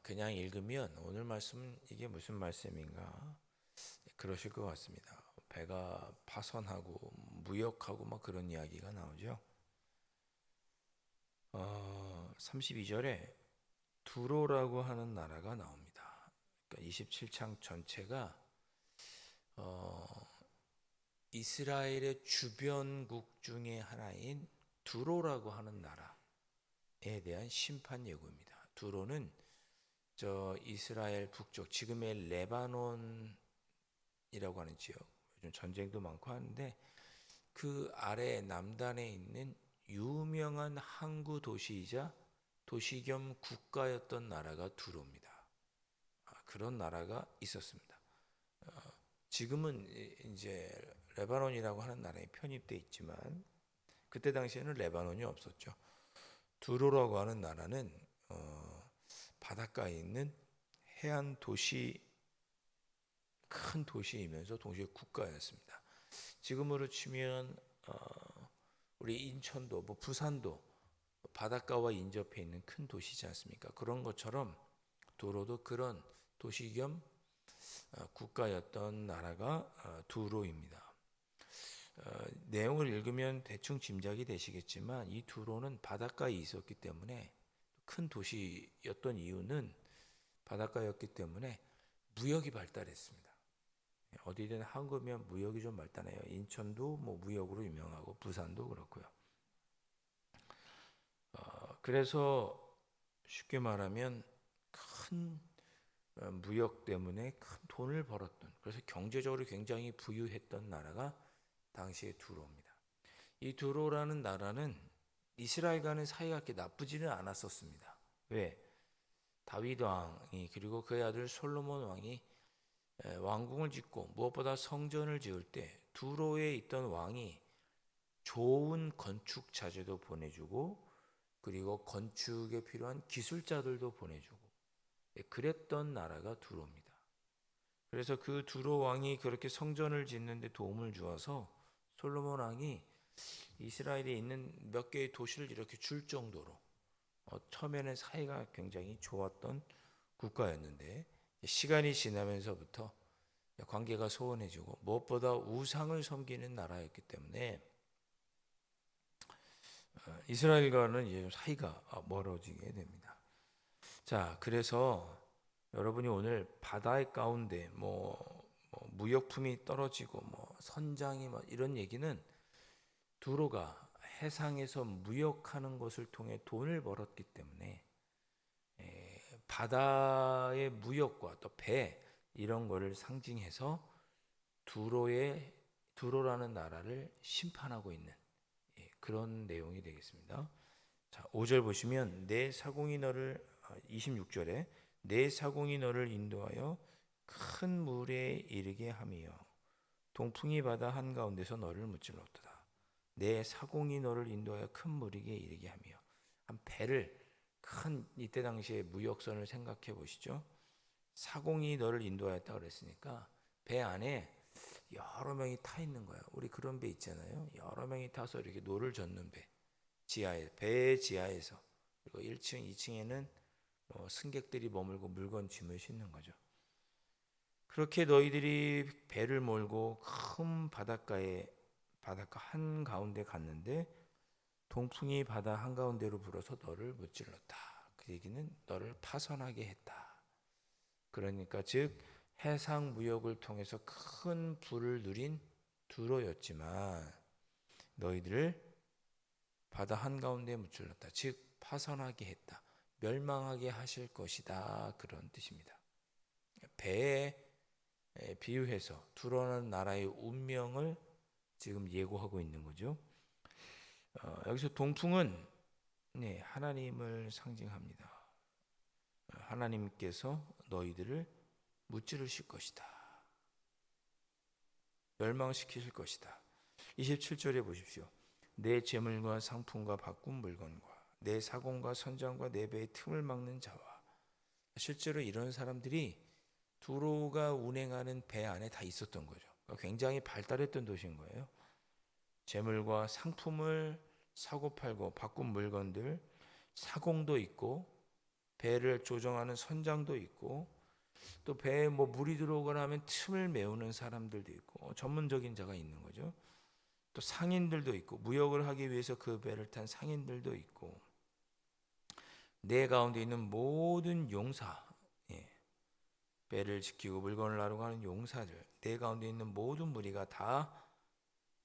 그냥 읽으면 오늘 말씀은 이게 무슨 말씀인가 그러실 것 같습니다. 배가 파손하고 무역하고 막 그런 이야기가 나오죠. 32절에 두로라고 하는 나라가 나옵니다. 그러니까 27장 전체가 이스라엘의 주변국 중에 하나인 두로라고 하는 나라에 대한 심판 예고입니다. 두로는 저 이스라엘 북쪽 지금의 레바논이라고 하는 지역, 요즘 전쟁도 많고 하는데 그 아래 남단에 있는 유명한 항구 도시이자 도시 겸 국가였던 나라가 두로입니다. 그런 나라가 있었습니다. 지금은 이제 레바논이라고 하는 나라에 편입돼 있지만 그때 당시에는 레바논이 없었죠. 두로라고 하는 나라는 바닷가에 있는 해안 도시, 큰 도시이면서 동시에 국가였습니다. 지금으로 치면 우리 인천도, 뭐 부산도 바닷가와 인접해 있는 큰 도시지 않습니까? 그런 것처럼 두로도 그런 도시 겸 국가였던 나라가 두로입니다. 내용을 읽으면 대충 짐작이 되시겠지만 이 두로는 바닷가에 있었기 때문에 큰 도시였던 이유는 바닷가였기 때문에 무역이 발달했습니다. 어디든 항구면 무역이 좀 발달해요. 인천도 뭐 무역으로 유명하고 부산도 그렇고요. 그래서 쉽게 말하면 큰 무역 때문에 큰 돈을 벌었던, 그래서 경제적으로 굉장히 부유했던 나라가 당시의 두로입니다. 이 두로라는 나라는 이스라엘과는 사이가 그렇게 나쁘지는 않았었습니다. 왜? 다윗 왕이 그리고 그의 아들 솔로몬 왕이 왕궁을 짓고 무엇보다 성전을 지을 때 두로에 있던 왕이 좋은 건축 자재도 보내주고 그리고 건축에 필요한 기술자들도 보내주고 그랬던 나라가 두로입니다. 그래서 그 두로 왕이 그렇게 성전을 짓는 데 도움을 주어서 솔로몬 왕이 이스라엘에 있는 몇 개의 도시를 이렇게 줄 정도로 처음에는 사이가 굉장히 좋았던 국가였는데 시간이 지나면서부터 관계가 소원해지고 무엇보다 우상을 섬기는 나라였기 때문에 이스라엘과는 이제 사이가 멀어지게 됩니다. 자, 그래서 여러분이 오늘 바다의 가운데 무역품이 떨어지고 뭐 선장이 뭐 이런 얘기는 두로가 해상에서 무역하는 것을 통해 돈을 벌었기 때문에 바다의 무역과 또 배 이런 거를 상징해서 두로라는 나라를 심판하고 있는 그런 내용이 되겠습니다. 자, 5절 보시면 내 사공이 너를 26절에 내 사공이 너를 인도하여 큰 물에 이르게 하며 동풍이 바다 한가운데서 너를 무찔렀도다. 내 사공이 너를 인도하여 큰 물에 이르게 하며 한 배를 큰 이때 당시의 무역선을 생각해 보시죠. 사공이 너를 인도하였다 그랬으니까 배 안에 여러 명이 타 있는 거예요. 우리 그런 배 있잖아요. 여러 명이 타서 이렇게 노를 젓는 배. 배 지하에서 그리고 1층, 2층에는 승객들이 머물고 물건 짐을 싣는 거죠. 그렇게 너희들이 배를 몰고 큰 바닷가 한가운데 갔는데 동풍이 바다 한가운데로 불어서 너를 무찔렀다. 그 얘기는 너를 파손하게 했다. 그러니까 즉 해상 무역을 통해서 큰 부를 누린 두로였지만 너희들을 바다 한가운데 무찔렀다. 즉 파손하게 했다. 멸망하게 하실 것이다. 그런 뜻입니다. 배에 비유해서 두로라는 나라의 운명을 지금 예고하고 있는 거죠. 여기서 동풍은 하나님을 상징합니다. 하나님께서 너희들을 무찌르실 것이다. 멸망시키실 것이다. 27절에 보십시오. 내 재물과 상품과 바꾼 물건과 내 사공과 선장과 내 배의 틈을 막는 자와 실제로 이런 사람들이 두로가 운행하는 배 안에 다 있었던 거죠. 그러니까 굉장히 발달했던 도시인 거예요. 재물과 상품을 사고 팔고 바꾼 물건들, 사공도 있고 배를 조정하는 선장도 있고, 또 배에 뭐 물이 들어오거나 하면 틈을 메우는 사람들도 있고, 전문적인 자가 있는 거죠. 또 상인들도 있고, 무역을 하기 위해서 그 배를 탄 상인들도 있고, 내 가운데 있는 모든 용사, 예, 배를 지키고 물건을 나르고 하는 용사들, 내 가운데 있는 모든 무리가 다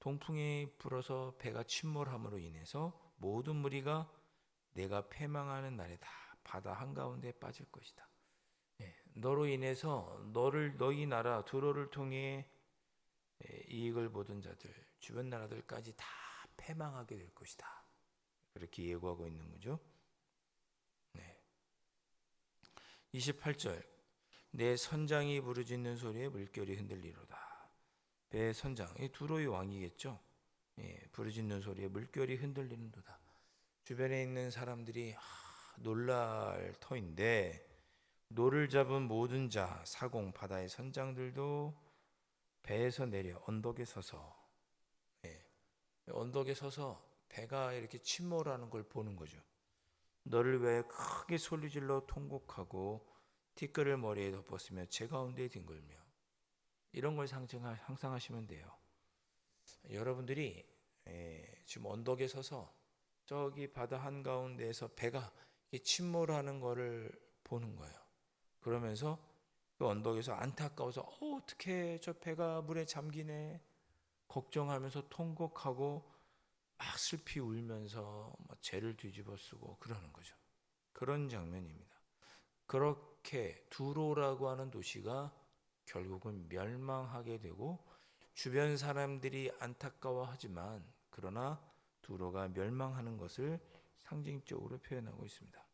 동풍이 불어서 배가 침몰함으로 인해서 모든 무리가 내가 패망하는 날에 다 바다 한가운데 빠질 것이다. 예, 너로 인해서 너희 나라 두로를 통해 이익을 보던 자들, 주변 나라들까지 다 패망하게 될 것이다. 그렇게 예고하고 있는 거죠. 네. 28절, 내 선장이 부르짖는 소리에 물결이 흔들리로다. 배의 선장, 두로의 왕이겠죠. 예, 부르짖는 소리에 물결이 흔들리는도다. 주변에 있는 사람들이 놀랄 터인데, 노를 잡은 모든 자, 사공, 바다의 선장들도 배에서 내려 언덕에 서서, 예, 언덕에 서서 배가 이렇게 침몰하는 걸 보는 거죠. 너를 위하여 크게 소리질러 통곡하고 티끌을 머리에 덮었으며 제 가운데 뒹굴며, 이런 걸 상상하시면 돼요. 여러분들이 지금 언덕에 서서 저기 바다 한가운데에서 배가 침몰하는 거를 보는 거예요. 그러면서 그 언덕에서 안타까워서 어떻게 저 배가 물에 잠기네 걱정하면서 통곡하고 막 슬피 울면서 죄를 뒤집어 쓰고 그러는 거죠. 그런 장면입니다. 그렇게 두로라고 하는 도시가 결국은 멸망하게 되고, 주변 사람들이 안타까워하지만 그러나 두로가 멸망하는 것을 상징적으로 표현하고 있습니다.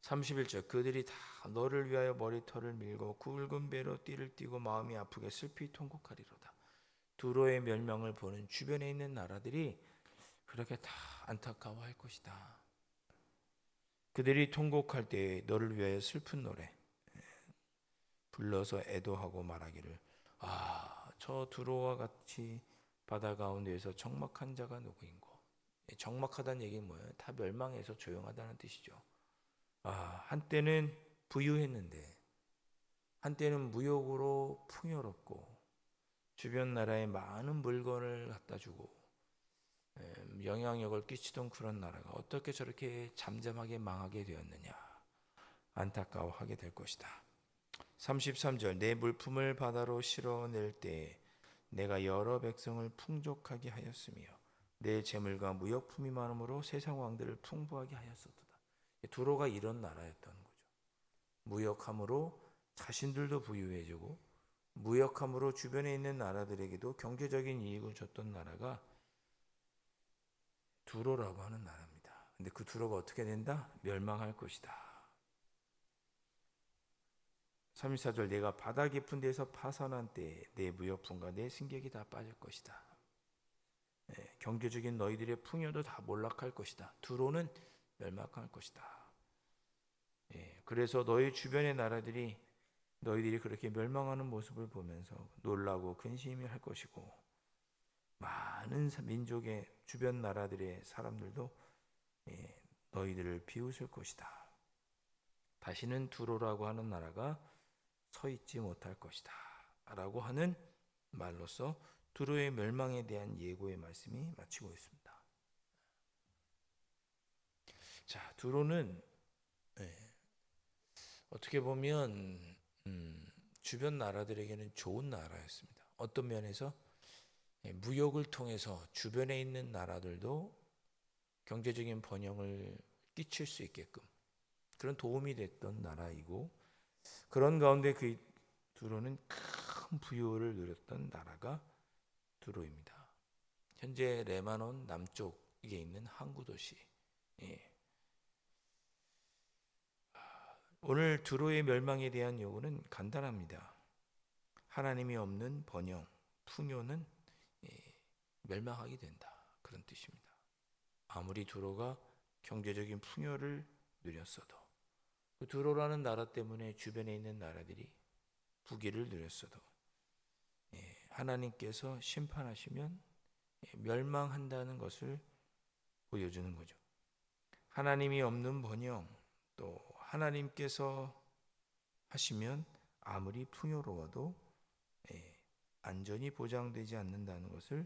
31절, 그들이 다 너를 위하여 머리털을 밀고 굵은 배로 띠를 띠고 마음이 아프게 슬피 통곡하리로다. 두로의 멸망을 보는 주변에 있는 나라들이 그렇게 다 안타까워할 것이다. 그들이 통곡할 때 너를 위하여 슬픈 노래 불러서 애도하고 말하기를, 저 두로와 같이 바다 가운데에서 적막한 자가 누구인고. 적막하다는 얘기는 뭐예요? 다 멸망해서 조용하다는 뜻이죠. 한때는 부유했는데, 한때는 무역으로 풍요롭고 주변 나라에 많은 물건을 갖다 주고 영향력을 끼치던 그런 나라가 어떻게 저렇게 잠잠하게 망하게 되었느냐, 안타까워하게 될 것이다. 33절, 내 물품을 바다로 실어낼 때 내가 여러 백성을 풍족하게 하였으며 내 재물과 무역품이 많음으로 세상 왕들을 풍부하게 하였었도다. 두로가 이런 나라였던 거죠. 무역함으로 자신들도 부유해지고 무역함으로 주변에 있는 나라들에게도 경제적인 이익을 줬던 나라가 두로라고 하는 나라입니다. 근데 그 두로가 어떻게 된다? 멸망할 것이다. 34절, 내가 바다 깊은 데서 파산한 때에 내 무역품과 내 승객이 다 빠질 것이다. 경제적인 너희들의 풍요도 다 몰락할 것이다. 두로는 멸망할 것이다. 그래서 너희 주변의 나라들이 너희들이 그렇게 멸망하는 모습을 보면서 놀라고 근심이 할 것이고, 많은 민족의 주변 나라들의 사람들도 너희들을 비웃을 것이다. 다시는 두로라고 하는 나라가 서 있지 못할 것이다 라고 하는 말로서 두로의 멸망에 대한 예고의 말씀이 마치고 있습니다. 자, 두로는 어떻게 보면 주변 나라들에게는 좋은 나라였습니다. 어떤 면에서 무역을 통해서 주변에 있는 나라들도 경제적인 번영을 끼칠 수 있게끔 그런 도움이 됐던 나라이고, 그런 가운데 그 두로는 큰 부유를 누렸던 나라가 두로입니다. 현재 레바논 남쪽에 있는 항구 도시. 오늘 두로의 멸망에 대한 요구는 간단합니다. 하나님이 없는 번영, 풍요는 멸망하게 된다, 그런 뜻입니다. 아무리 두로가 경제적인 풍요를 누렸어도, 그 두로라는 나라 때문에 주변에 있는 나라들이 부귀를 누렸어도 하나님께서 심판하시면 멸망한다는 것을 보여주는 거죠. 하나님이 없는 번영, 또 하나님께서 하시면 아무리 풍요로워도 안전이 보장되지 않는다는 것을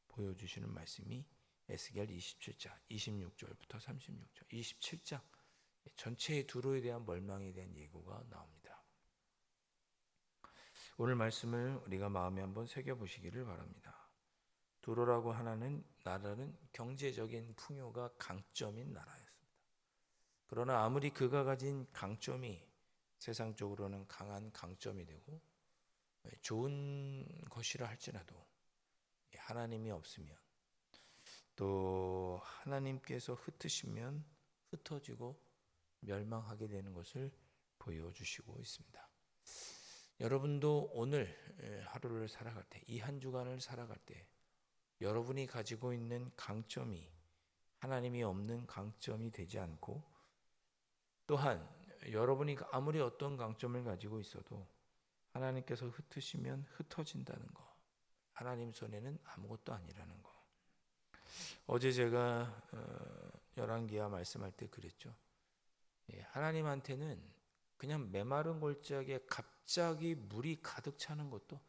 보여주시는 말씀이 에스겔 27장 26절부터 36절 27장 전체의 두로에 대한 멀망에 대한 예고가 나옵니다. 오늘 말씀을 우리가 마음에 한번 새겨보시기를 바랍니다. 두로라고 하는 나라는 경제적인 풍요가 강점인 나라였습니다. 그러나 아무리 그가 가진 강점이 세상적으로는 강한 강점이 되고 좋은 것이라 할지라도 하나님이 없으면 또 하나님께서 흩으시면 흩어지고 멸망하게 되는 것을 보여주시고 있습니다. 여러분도 오늘 하루를 살아갈 때, 이 한 주간을 살아갈 때 여러분이 가지고 있는 강점이 하나님이 없는 강점이 되지 않고, 또한 여러분이 아무리 어떤 강점을 가지고 있어도 하나님께서 흩으시면 흩어진다는 거, 하나님 손에는 아무것도 아니라는 거. 어제 제가 열왕기하 말씀할 때 그랬죠. 하나님한테는 그냥 메마른 골짜기에 갑자기 물이 가득 차는 것도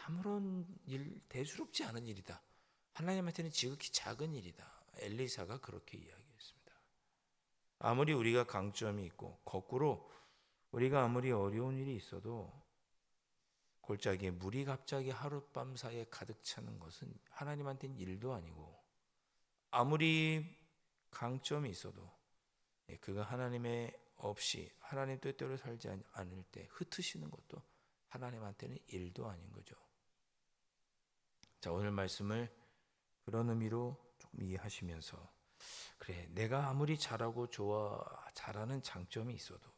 아무런 대수롭지 않은 일이다. 하나님한테는 지극히 작은 일이다. 엘리사가 그렇게 이야기했습니다. 아무리 우리가 강점이 있고 거꾸로 우리가 아무리 어려운 일이 있어도 골짜기에 물이 갑자기 하룻밤 사이에 가득 차는 것은 하나님한테는 일도 아니고, 아무리 강점이 있어도 그가 하나님의 없이 하나님 뜻대로 살지 않을 때 흩으시는 것도 하나님한테는 일도 아닌 거죠. 자, 오늘 말씀을 그런 의미로 조금 이해하시면서, 그래, 내가 아무리 잘하고 잘하는 장점이 있어도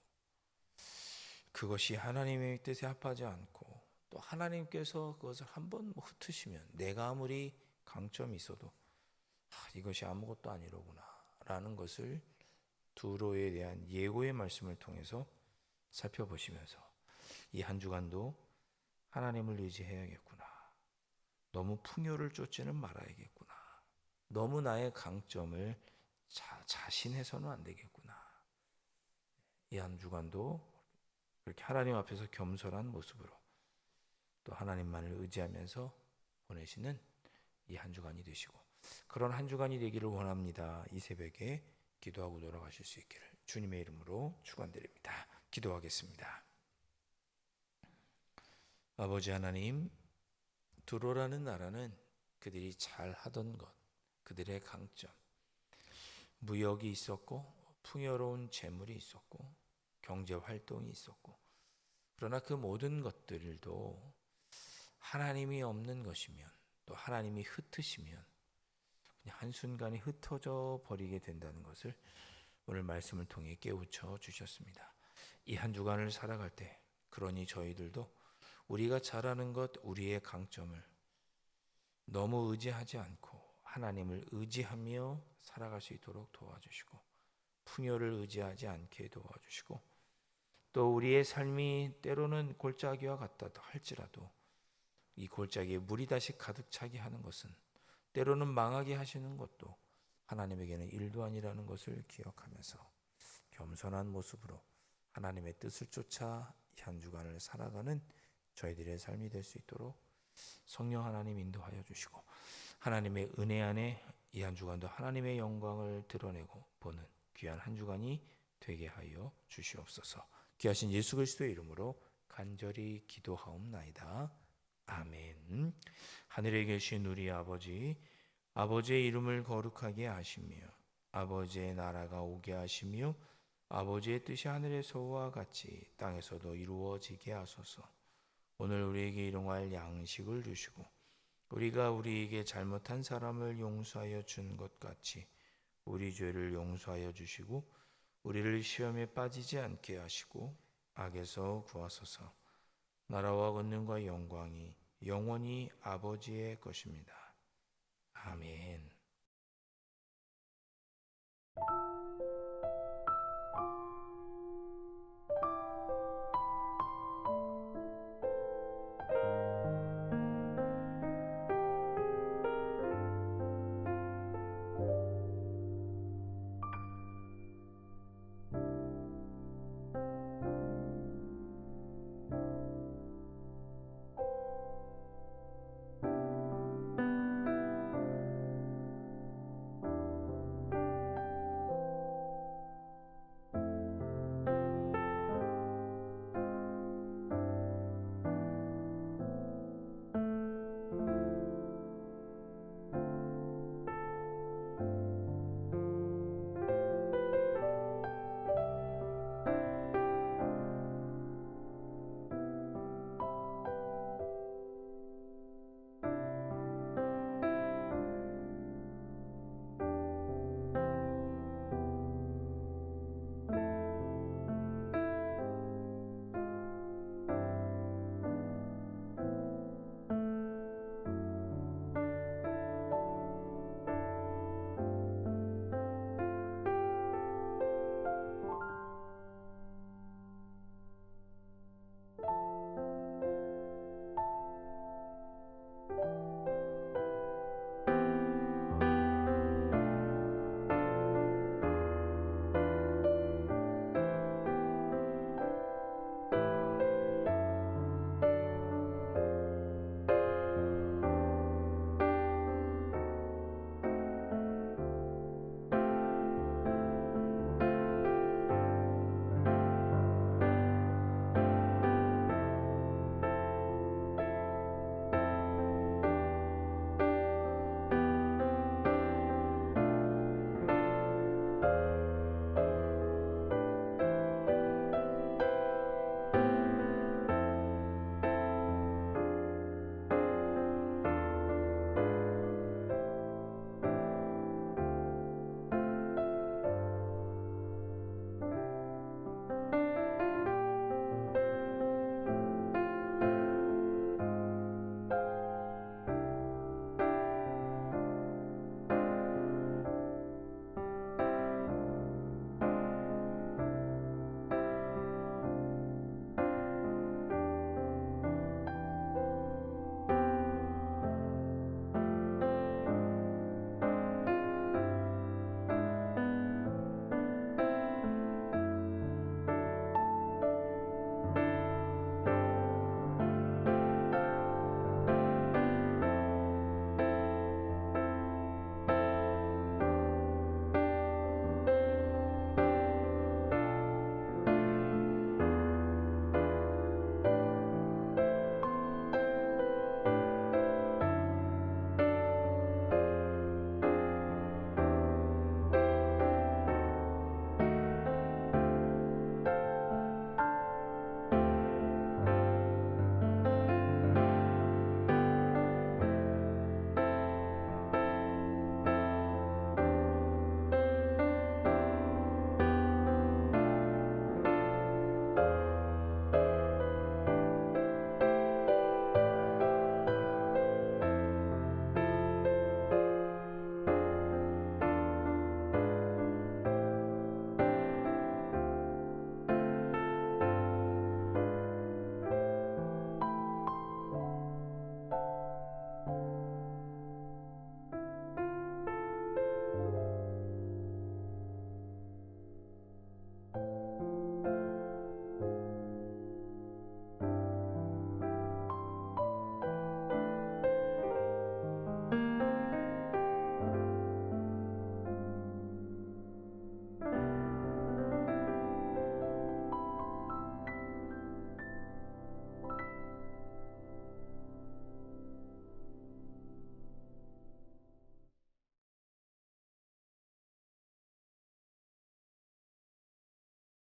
그것이 하나님의 뜻에 합하지 않고 또 하나님께서 그것을 한번 흩으시면 내가 아무리 강점이 있어도 이것이 아무것도 아니로구나 라는 것을 두로에 대한 예고의 말씀을 통해서 살펴보시면서 이 한 주간도 하나님을 의지해야겠구나, 너무 풍요를 쫓지는 말아야겠구나, 너무 나의 강점을 자신해서는 안 되겠구나, 이 한 주간도 그렇게 하나님 앞에서 겸손한 모습으로 또 하나님만을 의지하면서 보내시는 이 한 주간이 되시고, 그런 한 주간이 되기를 원합니다. 이 새벽에 기도하고 돌아가실 수 있기를 주님의 이름으로 축원드립니다. 기도하겠습니다. 아버지 하나님, 두로라는 나라는 그들이 잘하던 것, 그들의 강점, 무역이 있었고 풍요로운 재물이 있었고 경제 활동이 있었고, 그러나 그 모든 것들도 하나님이 없는 것이면, 또 하나님이 흩으시면 그냥 한순간에 흩어져 버리게 된다는 것을 오늘 말씀을 통해 깨우쳐 주셨습니다. 이 한 주간을 살아갈 때, 그러니 저희들도 우리가 잘하는 것, 우리의 강점을 너무 의지하지 않고 하나님을 의지하며 살아갈 수 있도록 도와주시고, 풍요를 의지하지 않게 도와주시고, 또 우리의 삶이 때로는 골짜기와 같다 할지라도 이 골짜기에 물이 다시 가득 차게 하는 것은, 때로는 망하게 하시는 것도 하나님에게는 일도 아니라는 것을 기억하면서 겸손한 모습으로 하나님의 뜻을 쫓아 한 주간을 살아가는 저희들의 삶이 될 수 있도록 성령 하나님 인도하여 주시고, 하나님의 은혜 안에 이 한 주간도 하나님의 영광을 드러내고 보는 귀한 한 주간이 되게 하여 주시옵소서. 귀하신 예수 그리스도의 이름으로 간절히 기도하옵나이다. 아멘. 하늘에 계신 우리 아버지, 아버지의 이름을 거룩하게 하시며 아버지의 나라가 오게 하시며 아버지의 뜻이 하늘에서와 같이 땅에서도 이루어지게 하소서. 오늘 우리에게 일용할 양식을 주시고 우리가 우리에게 잘못한 사람을 용서하여 준 것 같이 우리 죄를 용서하여 주시고 우리를 시험에 빠지지 않게 하시고 악에서 구하소서. 나라와 권능과 영광이 영원히 아버지의 것입니다. 아멘.